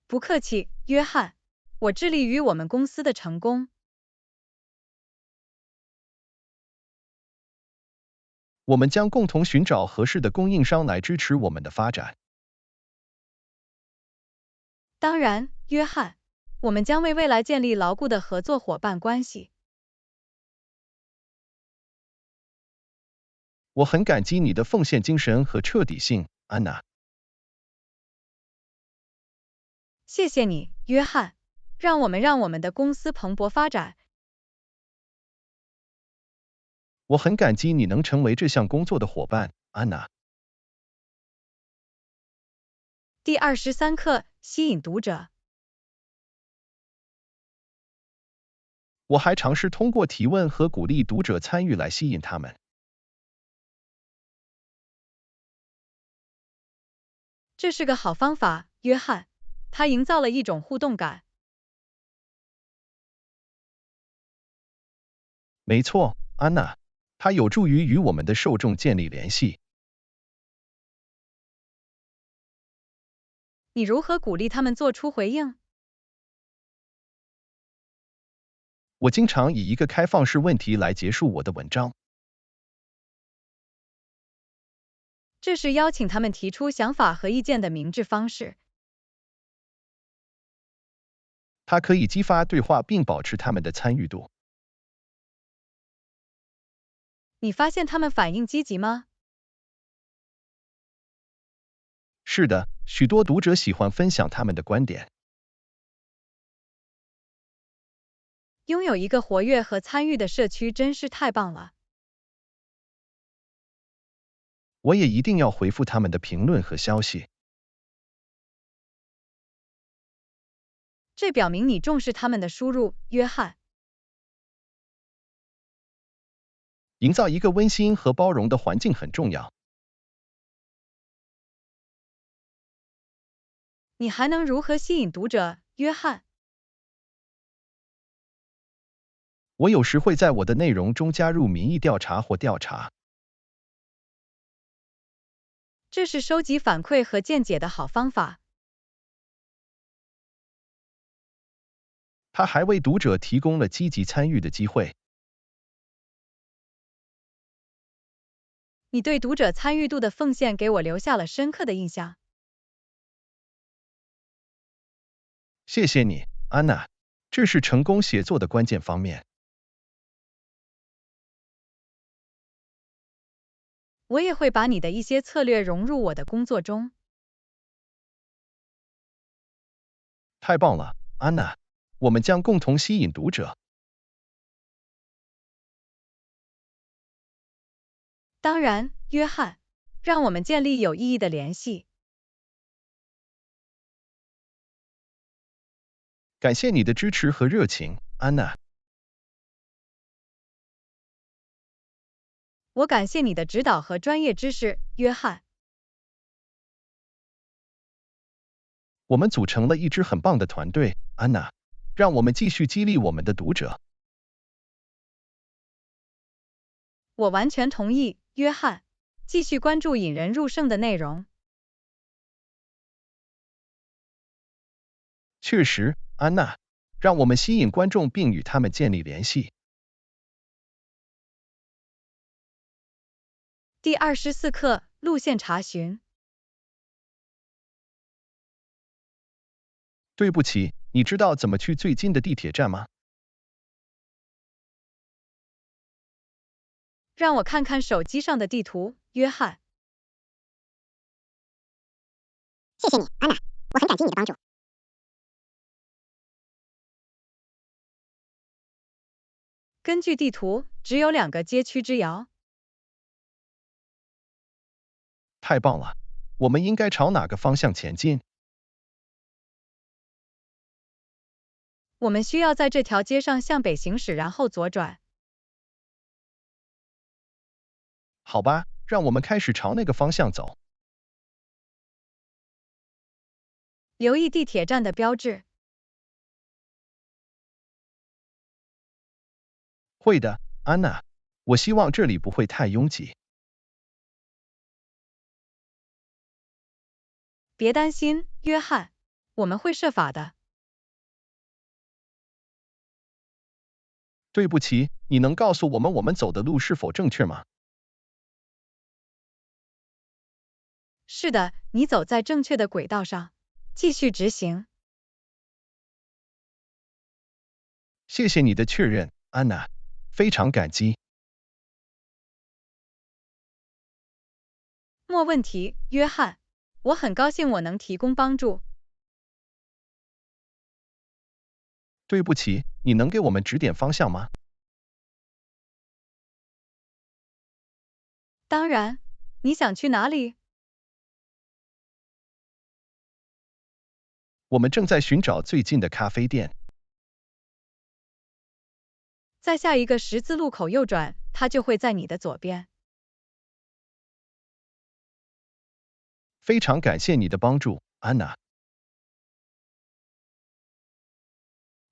不客气，约翰。我致力于我们公司的成功。我们将共同寻找合适的供应商来支持我们的发展。当然，约翰。我们将为未来建立牢固的合作伙伴关系。我很感激你的奉献精神和彻底性，安娜。谢谢你，约翰。让我们的公司蓬勃发展。我很感激你能成为这项工作的伙伴，安娜。第23课，吸引读者。我还尝试通过提问和鼓励读者参与来吸引他们。这是个好方法，约翰。它营造了一种互动感。没错，安娜。它有助于与我们的受众建立联系。你如何鼓励他们做出回应？我经常以一个开放式问题来结束我的文章。这是邀请他们提出想法和意见的明智方式。它可以激发对话并保持他们的参与度。你发现他们反应积极吗？是的，许多读者喜欢分享他们的观点。拥有一个活跃和参与的社区真是太棒了。我也一定要回复他们的评论和消息。这表明你重视他们的输入，约翰。营造一个温馨和包容的环境很重要。你还能如何吸引读者，约翰？我有时会在我的内容中加入民意调查或调查。这是收集反馈和见解的好方法。它还为读者提供了积极参与的机会。你对读者参与度的奉献给我留下了深刻的印象。谢谢你，安娜。这是成功写作的关键方面。我也会把你的一些策略融入我的工作中。太棒了，安娜。我们将共同吸引读者。当然，约翰，让我们建立有意义的联系。感谢你的支持和热情，安娜。我感谢你的指导和专业知识，约翰。我们组成了一支很棒的团队，安娜。让我们继续激励我们的读者。我完全同意，约翰。继续关注引人入胜的内容。确实，安娜。让我们吸引观众并与他们建立联系。第24课，路线查询。对不起，你知道怎么去最近的地铁站吗？让我看看手机上的地图，约翰。谢谢你，安娜，我很感激你的帮助。根据地图，只有2个街区之遥。太棒了！我们应该朝哪个方向前进？我们需要在这条街上向北行驶，然后左转。好吧，让我们开始朝那个方向走。留意地铁站的标志。会的，安娜。我希望这里不会太拥挤。别担心，约翰，我们会设法的。对不起，你能告诉我们走的路是否正确吗？是的，你走在正确的轨道上。继续执行。谢谢你的确认，安娜。非常感激。莫问题，约翰。我很高兴我能提供帮助。对不起，你能给我们指点方向吗？当然，你想去哪里？我们正在寻找最近的咖啡店。在下一个十字路口右转，它就会在你的左边。非常感谢你的帮助，安娜。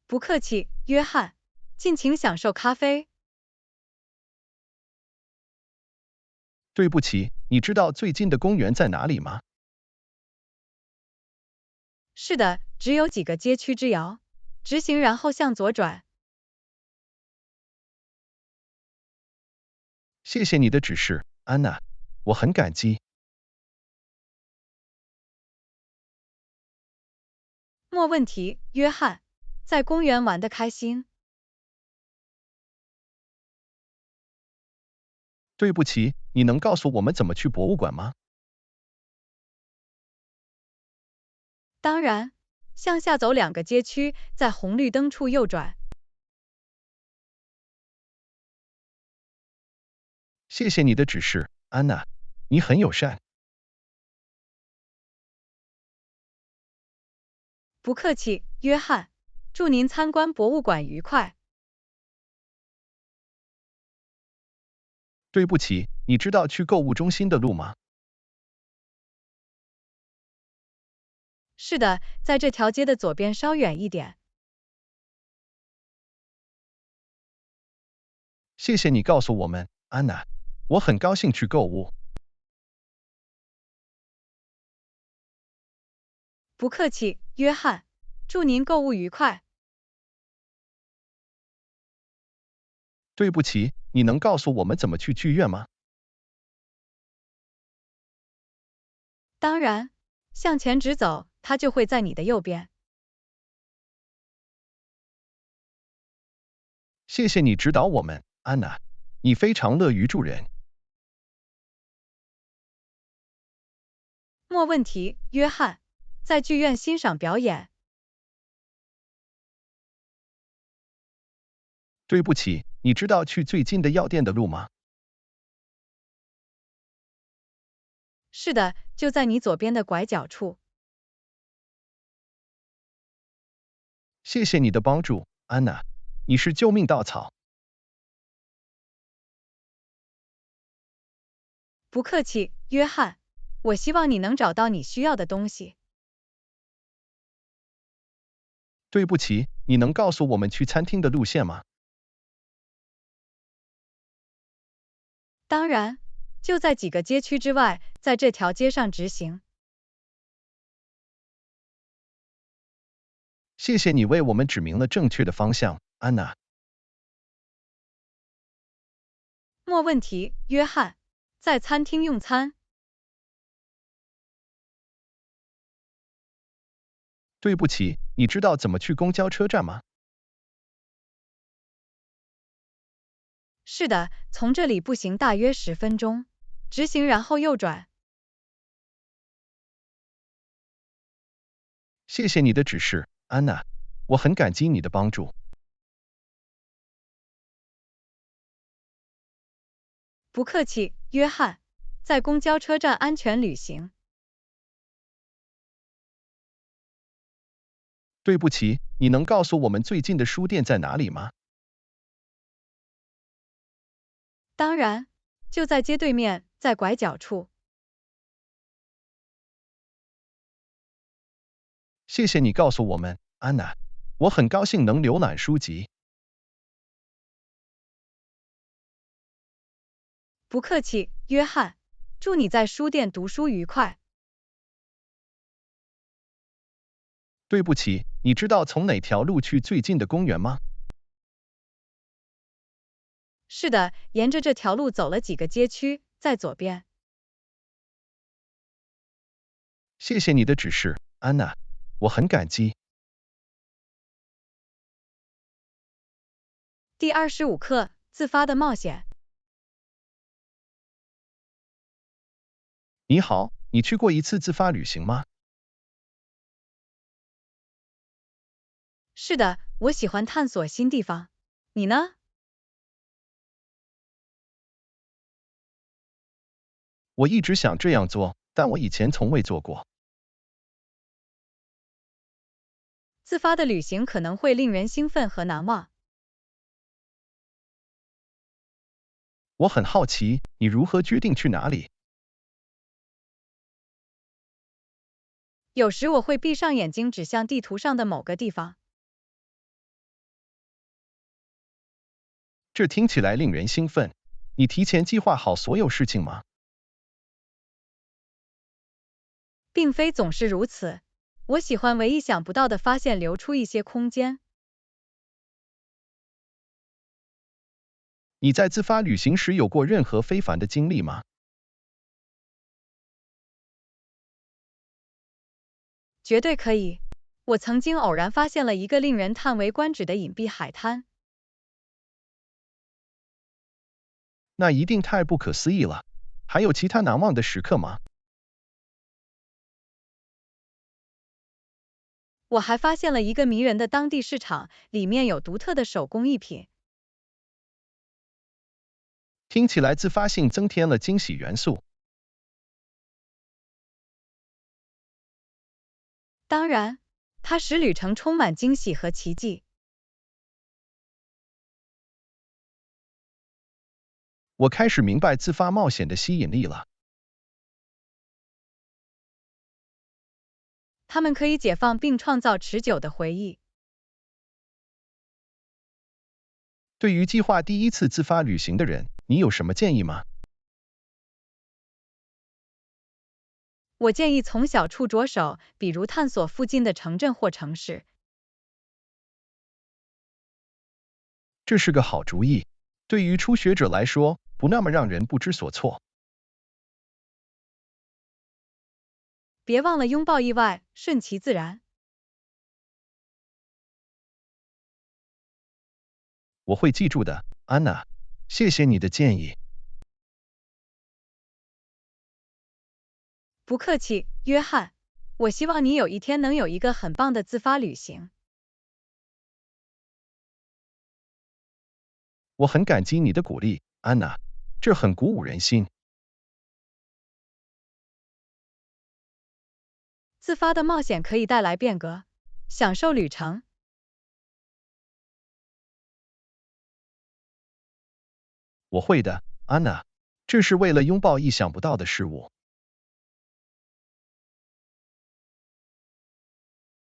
不客气，约翰。尽情享受咖啡。对不起，你知道最近的公园在哪里吗？是的，只有几个街区之遥。直行然后向左转。谢谢你的指示，安娜。我很感激。莫问题，约翰。在公园玩得开心。对不起，你能告诉我们怎么去博物馆吗？当然，向下走2个街区，在红绿灯处右转。谢谢你的指示，安娜。你很友善。不客气，约翰。祝您参观博物馆愉快。对不起，你知道去购物中心的路吗？是的，在这条街的左边稍远一点。谢谢你告诉我们，安娜，我很高兴去购物。不客气，约翰。祝您购物愉快。对不起，你能告诉我们怎么去剧院吗？当然，向前直走，它就会在你的右边。谢谢你指导我们，安娜，你非常乐于助人。莫问题，约翰。在剧院欣赏表演。对不起，你知道去最近的药店的路吗？是的，就在你左边的拐角处。谢谢你的帮助，安娜，你是救命稻草。不客气，约翰。我希望你能找到你需要的东西。对不起，你能告诉我们去餐厅的路线吗？当然，就在几个街区之外，在这条街上直行。谢谢你为我们指明了正确的方向，安娜。莫问题，约翰。在餐厅用餐。对不起，你知道怎么去公交车站吗？是的，从这里步行大约10分钟，直行然后右转。谢谢你的指示，安娜，我很感激你的帮助。不客气，约翰。在公交车站安全旅行。对不起，你能告诉我们最近的书店在哪里吗？当然，就在街对面，在拐角处。谢谢你告诉我们，安娜，我很高兴能浏览书籍。不客气，约翰。祝你在书店读书愉快。对不起，你知道从哪条路去最近的公园吗？是的，沿着这条路走了几个街区，在左边。谢谢你的指示，安娜，我很感激。第25课，自发的冒险。你好，你去过一次自发旅行吗？是的，我喜欢探索新地方。你呢？我一直想这样做，但我以前从未做过。自发的旅行可能会令人兴奋和难忘。我很好奇，你如何决定去哪里？有时我会闭上眼睛，指向地图上的某个地方。这听起来令人兴奋。你提前计划好所有事情吗？并非总是如此。我喜欢为意想不到的发现留出一些空间。你在自发旅行时有过任何非凡的经历吗？绝对可以。我曾经偶然发现了一个令人叹为观止的隐蔽海滩。那一定太不可思议了。还有其他难忘的时刻吗？我还发现了一个迷人的当地市场，里面有独特的手工艺品。听起来自发性增添了惊喜元素。当然，它使旅程充满惊喜和奇迹。我开始明白自发冒险的吸引力了。它们可以解放并创造持久的回忆。对于计划第一次自发旅行的人，你有什么建议吗？我建议从小处着手，比如探索附近的城镇或城市。这是个好主意，对于初学者来说，不那么让人不知所措。别忘了拥抱意外，顺其自然。我会记住的，安娜，谢谢你的建议。不客气，约翰。我希望你有一天能有一个很棒的自发旅行。我很感激你的鼓励，安娜，这很鼓舞人心。自发的冒险可以带来变革，享受旅程。我会的，安娜，这是为了拥抱意想不到的事物。